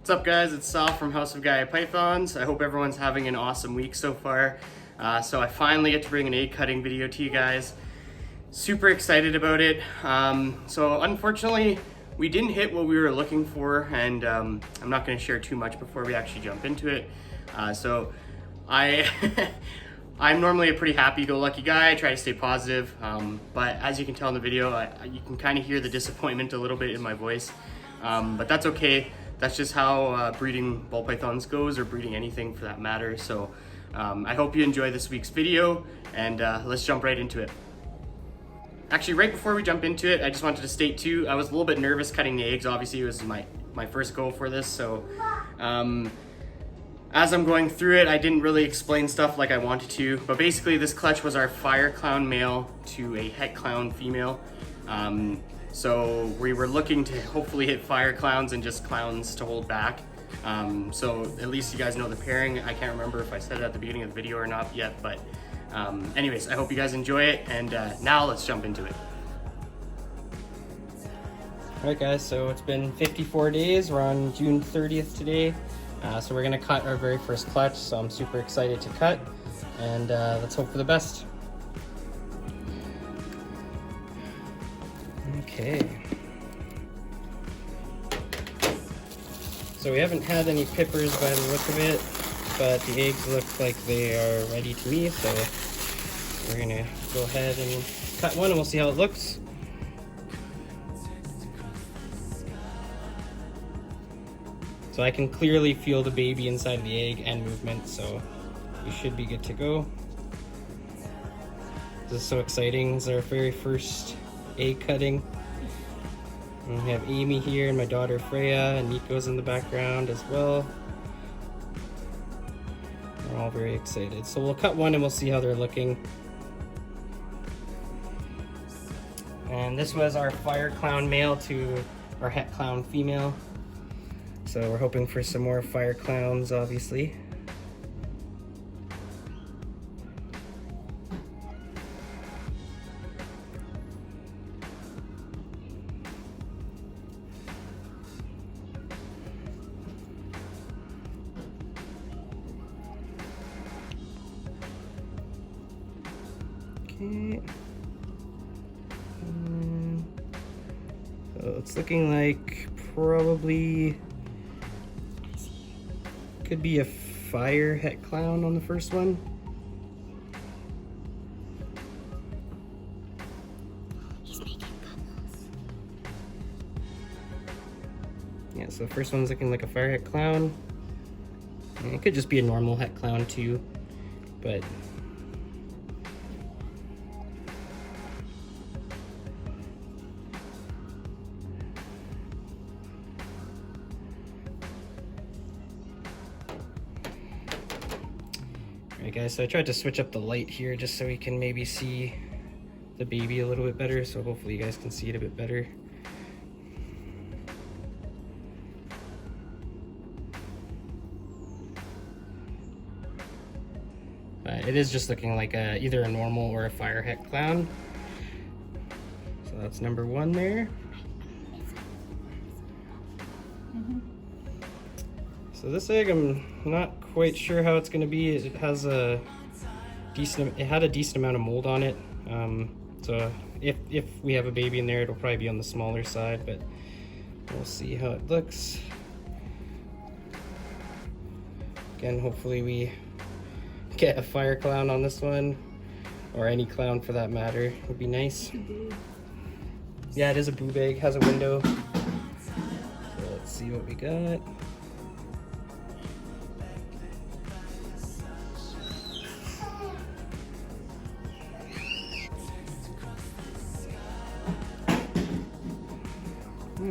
What's up guys, it's Sal from House of Gaia Pythons. I hope everyone's having an awesome week so far. So I finally get to bring an egg cutting video to you guys. Super excited about it. So unfortunately, we didn't hit what we were looking for, and I'm not gonna share too much before we actually jump into it. I'm normally a pretty happy-go-lucky guy. I try to stay positive, but as you can tell in the video, you can kind of hear the disappointment a little bit in my voice, but that's okay. That's just how breeding ball pythons goes, or breeding anything for that matter. So I hope you enjoy this week's video, and let's jump right into it. Actually, right before we jump into it, I just wanted to state too, I was a little bit nervous cutting the eggs. Obviously, it was my first go for this, so as I'm going through it, I didn't really explain stuff like I wanted to, but basically this clutch was our fire clown male to a het clown female. So we were looking to hopefully hit fire clowns and just clowns to hold back. So at least you guys know the pairing. I can't remember if I said it at the beginning of the video or not yet, but anyways, I hope you guys enjoy it, and now let's jump into it. Alright guys, so it's been 54 days. We're on June 30th today. So we're gonna cut our very first clutch, so I'm super excited to cut, and let's hope for the best. Okay. So we haven't had any pippers by the look of it, but the eggs look like they are ready to me, so we're gonna go ahead and cut one and we'll see how it looks. So I can clearly feel the baby inside of the egg and movement, so we should be good to go. This is so exciting. This is our very first egg cutting. And we have Amy here and my daughter Freya, and Nico's in the background as well. We're all very excited. So we'll cut one and we'll see how they're looking. And this was our fire clown male to our het clown female. So we're hoping for some more fire clowns, obviously. Okay. So it's looking like probably could be a fire het clown on the first one. Yeah, so the first one's looking like a fire het clown. And it could just be a normal het clown too, but alright guys, so I tried to switch up the light here just so we can maybe see the baby a little bit better, so hopefully you guys can see it a bit better. But it is just looking like either a normal or a fire het clown. So that's number one there. So this egg, I'm not quite sure how it's going to be. It has a decent, it had a decent amount of mold on it. So if we have a baby in there, it'll probably be on the smaller side, but we'll see how it looks. Again, hopefully we get a fire clown on this one, or any clown for that matter. Would be nice. Yeah, it is a boob egg, has a window. So let's see what we got.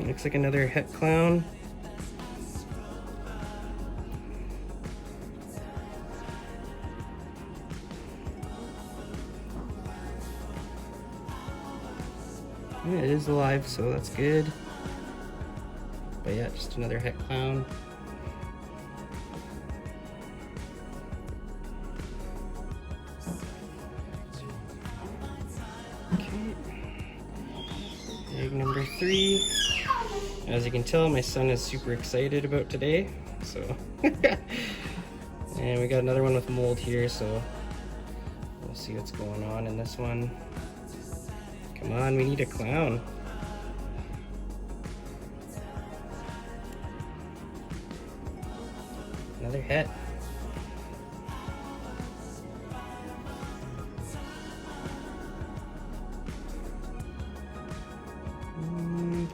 Looks like another het clown. Yeah, it is alive, so that's good. But yeah, just another het clown. Okay. Egg number 3. As you can tell, my son is super excited about today, so. And we got another one with mold here, so we'll see what's going on in this one. Come on, we need a clown. Another het.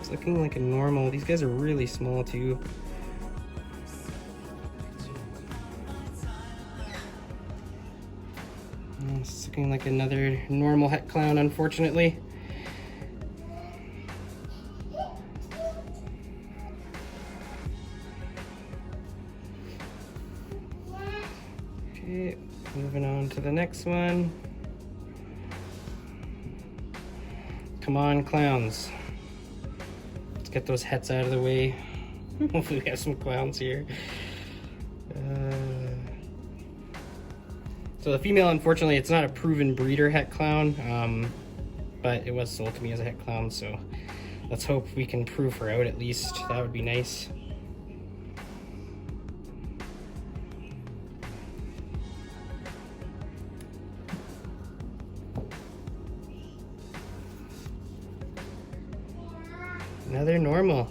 It's looking like a normal. These guys are really small too. It's looking like another normal het clown, unfortunately. Okay, moving on to the next one. Come on, clowns. Let's get those hets out of the way. Hopefully we have some clowns here. So the female, unfortunately, it's not a proven breeder het clown, but it was sold to me as a het clown, so let's hope we can prove her out at least. That would be nice. Another normal.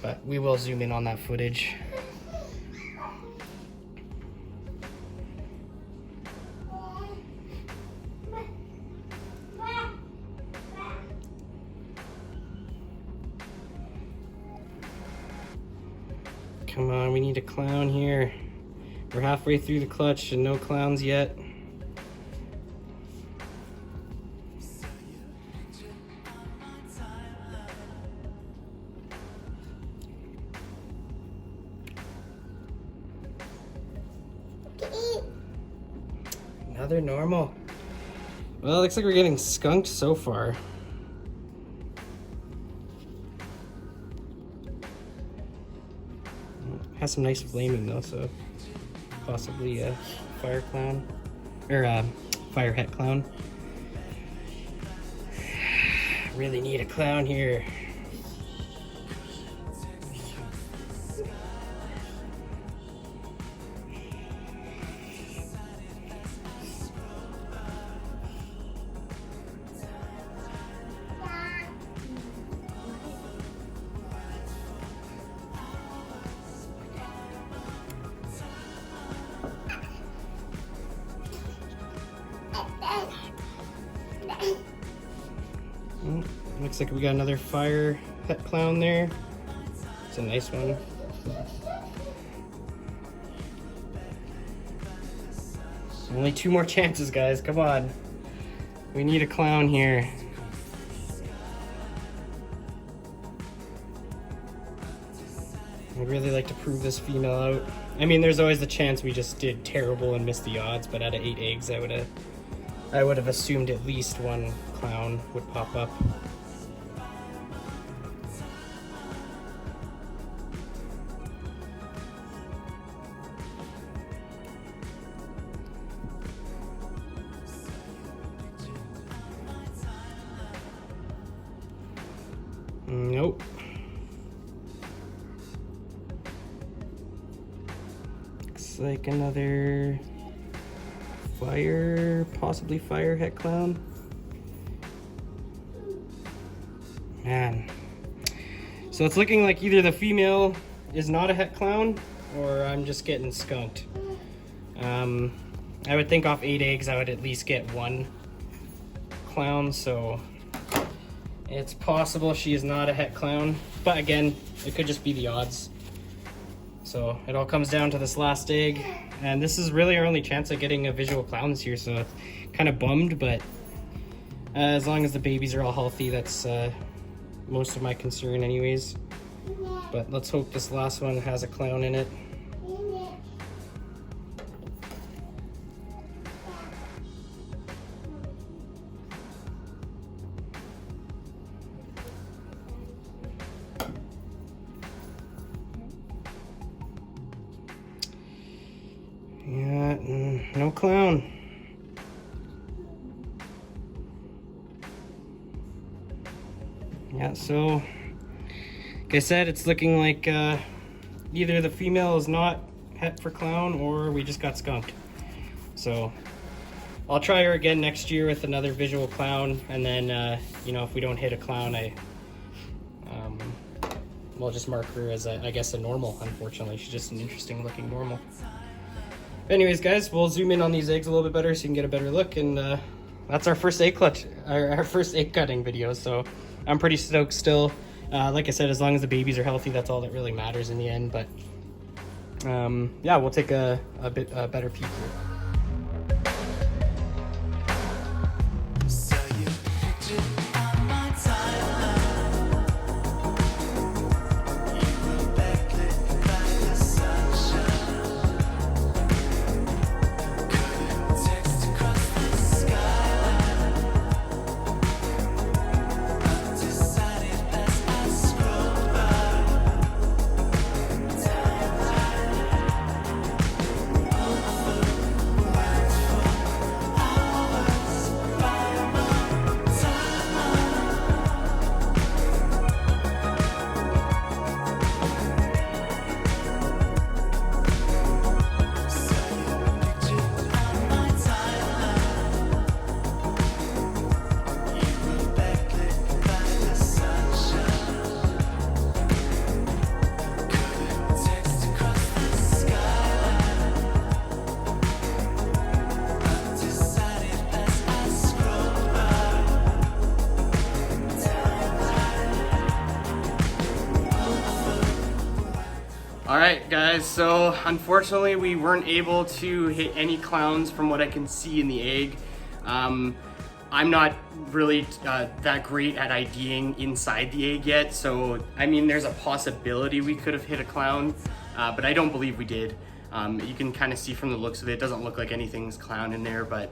But we will zoom in on that footage. Come on, we need a clown here. We're halfway through the clutch and no clowns yet. Another normal. Well, it looks like we're getting skunked so far. Has some nice flaming though, so possibly a fire clown or a fire het clown. Really need a clown here. Looks like we got another fire het clown there. It's a nice one. Only 2 more chances, guys. Come on. We need a clown here. I'd really like to prove this female out. I mean, there's always the chance we just did terrible and missed the odds, but out of 8 eggs, I would have assumed at least 1 clown would pop up. Nope. Looks like another fire, possibly fire het clown. Man. So it's looking like either the female is not a het clown or I'm just getting skunked. I would think off 8 eggs I would at least get 1 clown, so it's possible she is not a het clown, but again, it could just be the odds. So it all comes down to this last egg, and this is really our only chance at getting a visual clown this year, so kind of bummed, but as long as the babies are all healthy, that's most of my concern anyways. But let's hope this last one has a clown in it. No clown. Yeah, so like I said, it's looking like either the female is not het for clown or we just got skunked. So I'll try her again next year with another visual clown, and then you know, if we don't hit a clown, we'll just mark her as I guess a normal. Unfortunately, she's just an interesting looking normal. Anyways, guys, we'll zoom in on these eggs a little bit better so you can get a better look, and that's our first egg clutch, our first egg cutting video. So I'm pretty stoked still. Like I said, as long as the babies are healthy, that's all that really matters in the end. But yeah, we'll take a better peek here. Alright guys, so unfortunately we weren't able to hit any clowns from what I can see in the egg. I'm not really that great at IDing inside the egg yet, so I mean there's a possibility we could have hit a clown, but I don't believe we did. You can kind of see from the looks of it, it doesn't look like anything's clown in there, but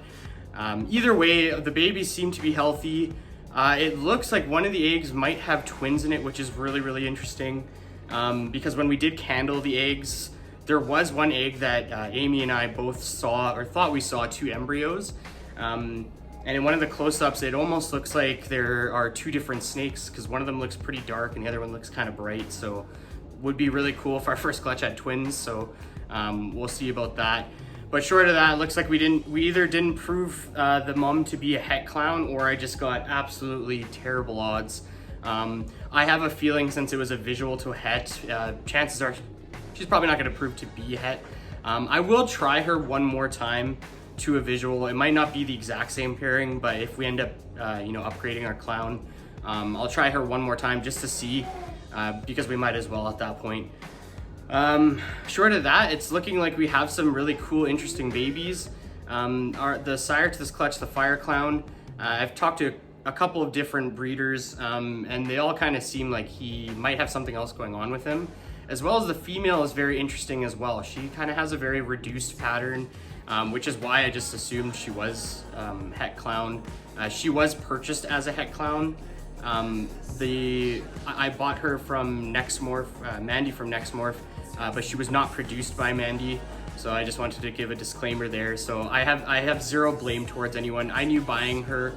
either way, the babies seem to be healthy. It looks like one of the eggs might have twins in it, which is really interesting. Because when we did candle the eggs, there was one egg that Amy and I both saw, or thought we saw, two embryos. And in one of the close-ups, it almost looks like there are two different snakes, because one of them looks pretty dark and the other one looks kind of bright. So would be really cool if our first clutch had twins. So we'll see about that. But short of that, it looks like we either didn't prove the mom to be a het clown, or I just got absolutely terrible odds. I have a feeling since it was a visual to a het, chances are she's probably not going to prove to be a het. I will try her one more time to a visual. It might not be the exact same pairing, but if we end up you know, upgrading our clown, I'll try her one more time just to see, because we might as well at that point. Short of that, it's looking like we have some really cool, interesting babies. The sire to this clutch, the fire clown, I've talked to a couple of different breeders, and they all kind of seem like he might have something else going on with him. As well as the female is very interesting as well. She kind of has a very reduced pattern, which is why I just assumed she was het clown. She was purchased as a het clown. I bought her from Nexmorph, Mandy from Nexmorph, but she was not produced by Mandy. So I just wanted to give a disclaimer there. So I have zero blame towards anyone. I knew buying her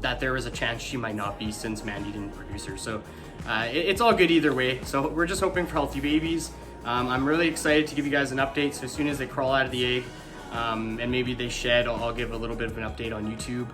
that there was a chance she might not be, since Mandy didn't produce her. So it's all good either way. So we're just hoping for healthy babies. I'm really excited to give you guys an update. So as soon as they crawl out of the egg and maybe they shed, I'll give a little bit of an update on YouTube.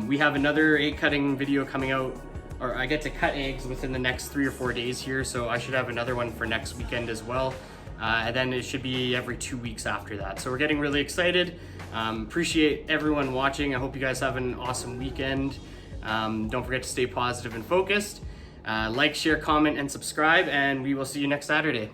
We have another egg cutting video coming out, or I get to cut eggs within the next 3 or 4 days here. So I should have another one for next weekend as well. And then it should be every 2 weeks after that. So we're getting really excited. Appreciate everyone watching. I hope you guys have an awesome weekend. Don't forget to stay positive and focused. Like, share, comment, and subscribe, and we will see you next Saturday.